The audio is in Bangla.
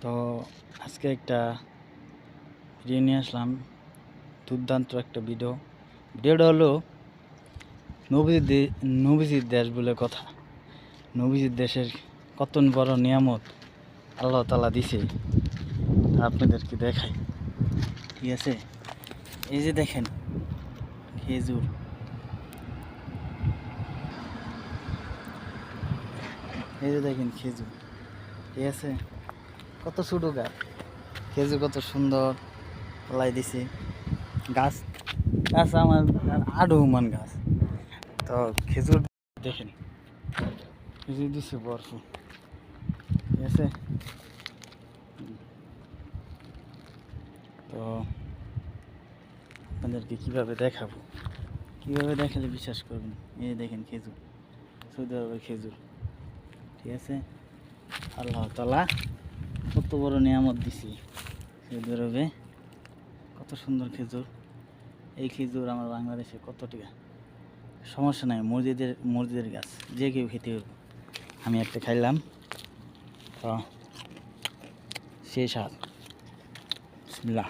তো আজকে একটা ভিডিও নিয়ে আসলাম, দুর্দান্ত একটা ভিডিওটা হলো নবীজির দেশ বলে কথা। নবীজির দেশের কত বড় নিয়ামত আল্লাহ তাআলা দিছে, আপনাদেরকে দেখাই। ঠিক আছে, এই যে দেখেন খেজুর, এই যে দেখেন খেজুর, ঠিক আছে, কত ছোট গাছ, খেজুর কত সুন্দর ফলাই দিছে। গাছ গাছ আমার আডুমান গাছ। তো খেজুর দেখেন, খেজুর দিছে ভরপুর, ঠিক আছে। তো আপনাদেরকে কীভাবে দেখাবো, কীভাবে দেখালে বিশ্বাস করবেন। এই দেখেন খেজুর, সৌদি আরবের খেজুর, ঠিক আছে। আল্লাহ তাআলা কত বড় নিয়ামত দিছি সৌদি আরবে, কত সুন্দর খেজুর। এই খেজুর আমার বাংলাদেশে কত টাকা, সমস্যা নাই, মসজিদের গাছ, যে কেউ খেতে পারবো। আমি একটা খাইলাম, তো সেই স্বাদ। বিসমিল্লাহ।